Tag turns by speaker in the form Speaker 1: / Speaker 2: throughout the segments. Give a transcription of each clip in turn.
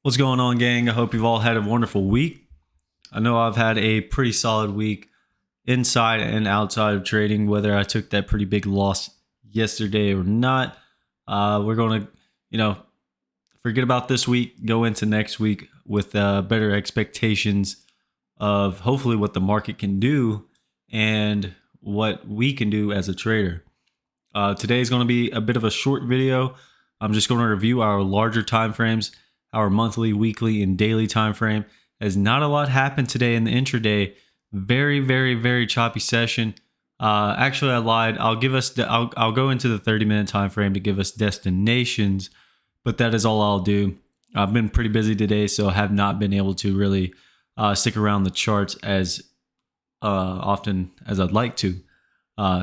Speaker 1: What's going on, gang? I hope you've all had a wonderful week. I know I've had a pretty solid week inside and outside of trading, whether I took that pretty big loss yesterday or not. We're going to, forget about this week, go into next week with better expectations of hopefully what the market can do and what we can do as a trader. Today is going to be a bit of a short video. I'm just going to review our larger time frames, our monthly, weekly, and daily time frame. As not a lot happened today in the intraday. Very, very, very choppy session. Actually, I lied. I'll go into the 30-minute time frame to give us destinations, but that is all I'll do. I've been pretty busy today, so I have not been able to really stick around the charts as often as I'd like to.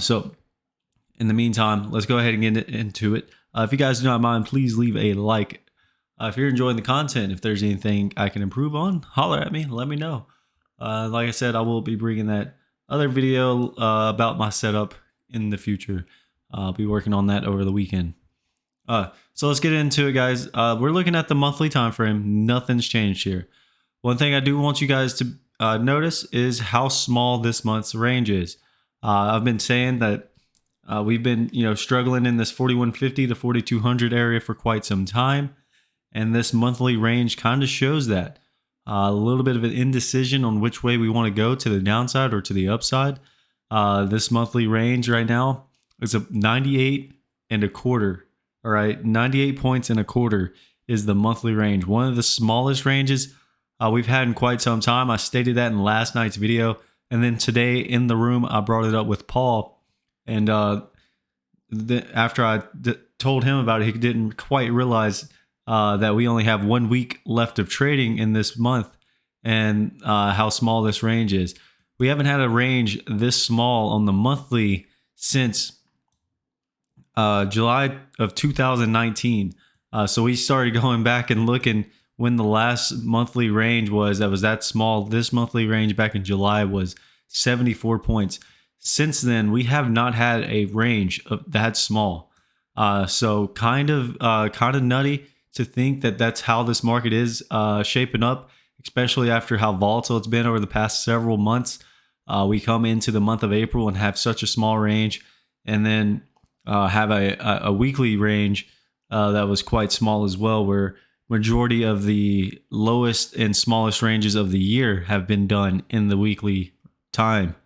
Speaker 1: So in the meantime, let's go ahead and get into it. If you guys do not mind, please leave a like. If you're enjoying the content, if there's anything I can improve on, holler at me, let me know. Like I said, I will be bringing that other video about my setup in the future. I'll be working on that over the weekend. So let's get into it, guys. We're looking at the monthly time frame. Nothing's changed here. One thing I do want you guys to notice is how small this month's range is. I've been saying that we've been, struggling in this 4150 to 4200 area for quite some time. And this monthly range kind of shows that. A little bit of an indecision on which way we want to go, to the downside or to the upside. This monthly range right now is a 98 and a quarter. All right, 98 points and a quarter is the monthly range. One of the smallest ranges we've had in quite some time. I stated that in last night's video. And then today in the room, I brought it up with Paul. And after I told him about it, he didn't quite realize that we only have 1 week left of trading in this month, and how small this range is. We haven't had a range this small on the monthly since July of 2019. So we started going back and looking when the last monthly range was that small. This monthly range back in July was 74 points. Since then, we have not had a range of that small. So kind of nutty to think that that's how this market is shaping up, especially after how volatile it's been over the past several months. We come into the month of April and have such a small range, and then have a weekly range that was quite small as well, where majority of the lowest and smallest ranges of the year have been done in the weekly time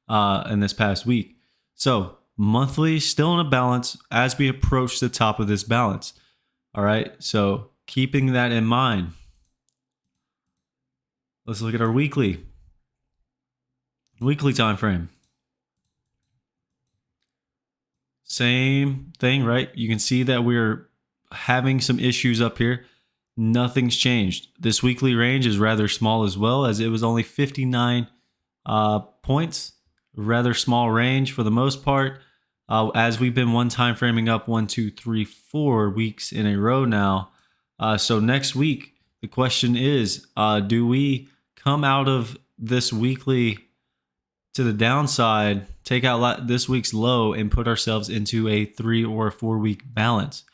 Speaker 1: in this past week. So monthly still in a balance as we approach the top of this balance. All right, so keeping that in mind, let's look at our weekly time frame. Same thing, right? You can see that we're having some issues up here. Nothing's changed. This weekly range is rather small as well, as it was only 59 points. Rather small range for the most part. As we've been one time framing up 1, 2, 3, 4 weeks in a row now. So next week, the question is, do we come out of this weekly to the downside, take out this week's low, and put ourselves into a 3 or 4 week balance?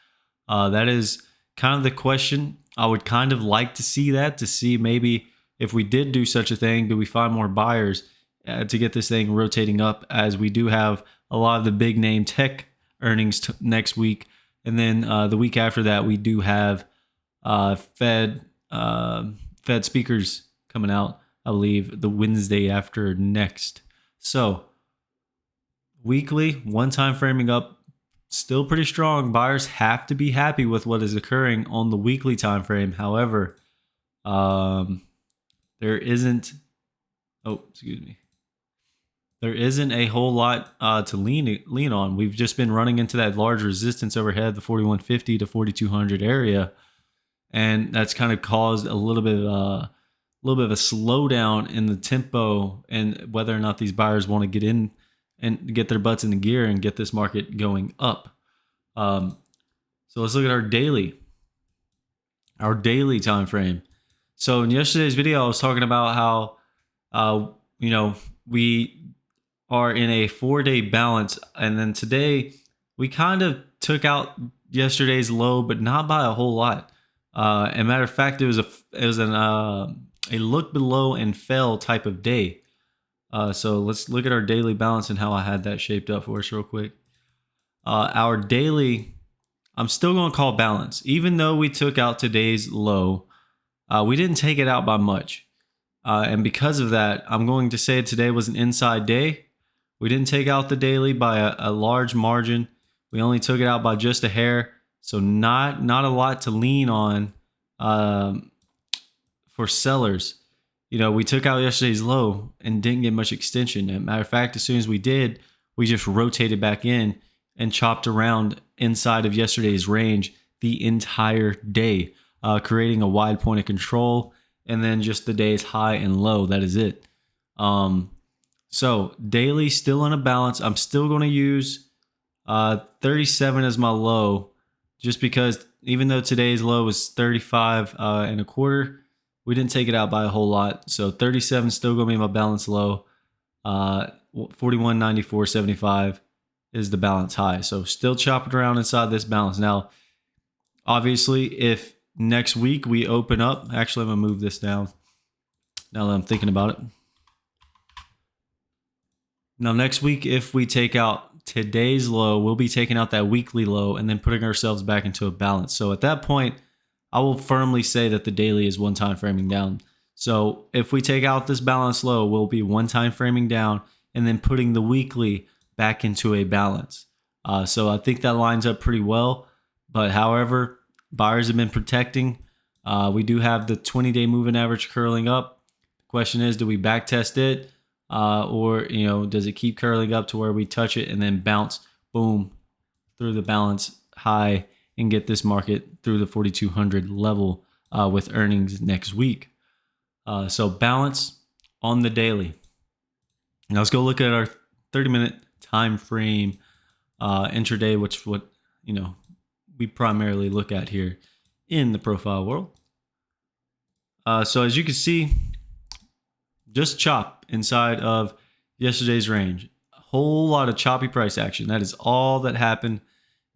Speaker 1: That is kind of the question. I would kind of like to see that, to see maybe if we did do such a thing, do we find more buyers to get this thing rotating up, as we do have a lot of the big name tech earnings next week. And then the week after that, we do have Fed speakers coming out, I believe, the Wednesday after next. So weekly, one time framing up, still pretty strong. Buyers have to be happy with what is occurring on the weekly time frame. However, there isn't a whole lot to lean on. We've just been running into that large resistance overhead, the 4150 to 4200 area, and that's kind of caused a little bit of a slowdown in the tempo and whether or not these buyers want to get in and get their butts in the gear and get this market going up. So let's look at our daily time frame. So in yesterday's video, I was talking about how we are in a 4-day balance, and then today we kind of took out yesterday's low, but not by a whole lot. And matter of fact, it was a look below and fell type of day. So let's look at our daily balance and how I had that shaped up for us real quick. Our daily, I'm still going to call balance, even though we took out today's low. We didn't take it out by much. And because of that, I'm going to say today was an inside day. We didn't take out the daily by a large margin. We only took it out by just a hair. So not a lot to lean on for sellers. You know, we took out yesterday's low and didn't get much extension. As a matter of fact, as soon as we did, we just rotated back in and chopped around inside of yesterday's range the entire day, creating a wide point of control, and then just the day's high and low. That is it. So daily still on a balance. I'm still going to use 37 as my low, just because even though today's low was 35 and a quarter, we didn't take it out by a whole lot. So 37 is still going to be my balance low. 41.94.75 is the balance high. So still chopping around inside this balance. Now, obviously, if next week we open up, actually, I'm going to move this down now that I'm thinking about it. Now, next week, if we take out today's low, we'll be taking out that weekly low and then putting ourselves back into a balance. So at that point, I will firmly say that the daily is one time framing down. So if we take out this balance low, we'll be one time framing down and then putting the weekly back into a balance. So I think that lines up pretty well. But however, buyers have been protecting. We do have the 20-day moving average curling up. The question is, do we back test it? Or, you know, does it keep curling up to where we touch it and then bounce, boom, through the balance high and get this market through the 4,200 level with earnings next week? So balance on the daily. Now let's go look at our 30-minute time frame intraday, which what we primarily look at here in the profile world. So as you can see, just chop inside of yesterday's range. A whole lot of choppy price action. That is all that happened.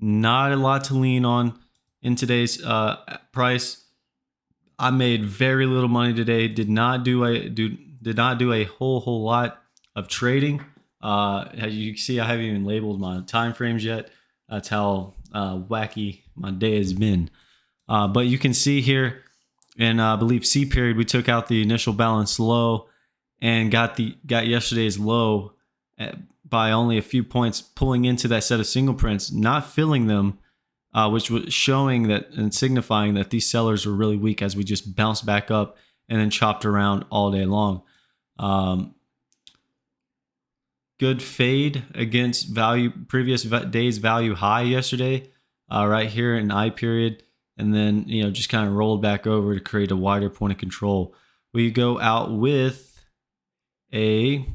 Speaker 1: Not a lot to lean on in today's price. I made very little money today. Did not do a whole lot of trading. As you can see, I haven't even labeled my time frames yet. That's how wacky my day has been. But you can see here in I believe C period, we took out the initial balance low and got yesterday's low by only a few points, pulling into that set of single prints, not filling them, which was showing that and signifying that these sellers were really weak as we just bounced back up and then chopped around all day long. Good fade against previous day's value high yesterday, right here in I period, and then just kind of rolled back over to create a wider point of control. We go out with a, what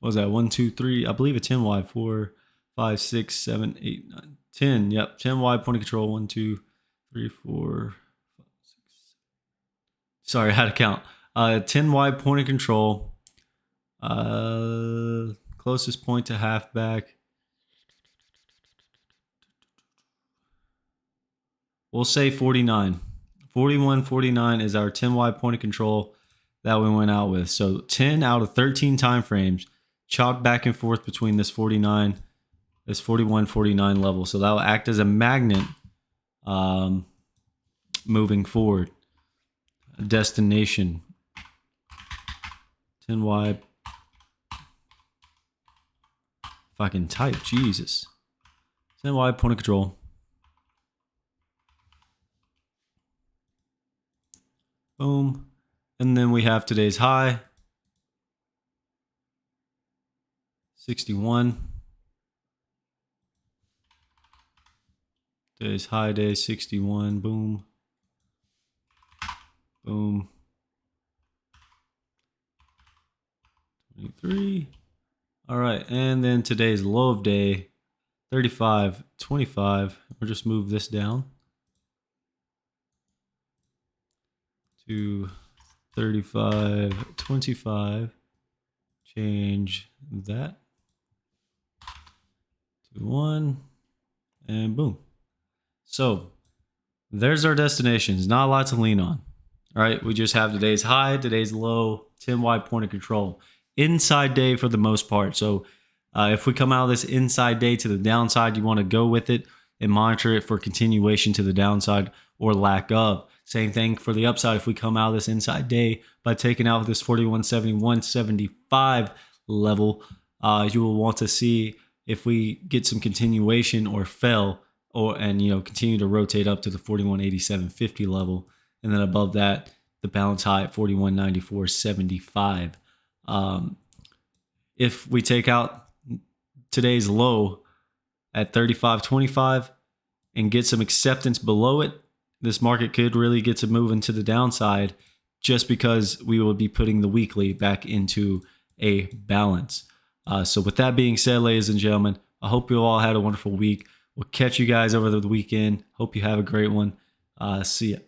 Speaker 1: was that, 1, 2, 3, I believe a 10 wide, 4, 5, 6, 7, 8, 9, 10. Yep, 10 wide point of control. 1, 2, 3, 4, 5, 6. Sorry, I had to count. 10 wide point of control. Closest point to halfback. We'll say 49. 41.49 is our 10 wide point of control that we went out with. So 10 out of 13 time frames chopped back and forth between this 41.49 level. So that will act as a magnet moving forward. A destination. 10 wide. If I can type, Jesus. 10 wide point of control. Boom. And then we have today's high, 61. Today's high day, 61. Boom. Boom. 23. All right. And then today's low of day, 35.25. We'll just move this down to 35.25. Change that to 1, and boom. So there's our destinations. Not a lot to lean on. All right, we just have today's high, today's low, 10 wide point of control. Inside day for the most part. So if we come out of this inside day to the downside, you want to go with it and monitor it for continuation to the downside or lack of. Same thing for the upside. If we come out of this inside day by taking out this 41.70, 175 level, you will want to see if we get some continuation or fell, and continue to rotate up to the 41.8750 level, and then above that the balance high at 41.9475. If we take out today's low at 35.25 and get some acceptance below it, this market could really get to move into the downside, just because we will be putting the weekly back into a balance. So with that being said, ladies and gentlemen, I hope you all had a wonderful week. We'll catch you guys over the weekend. Hope you have a great one. See ya.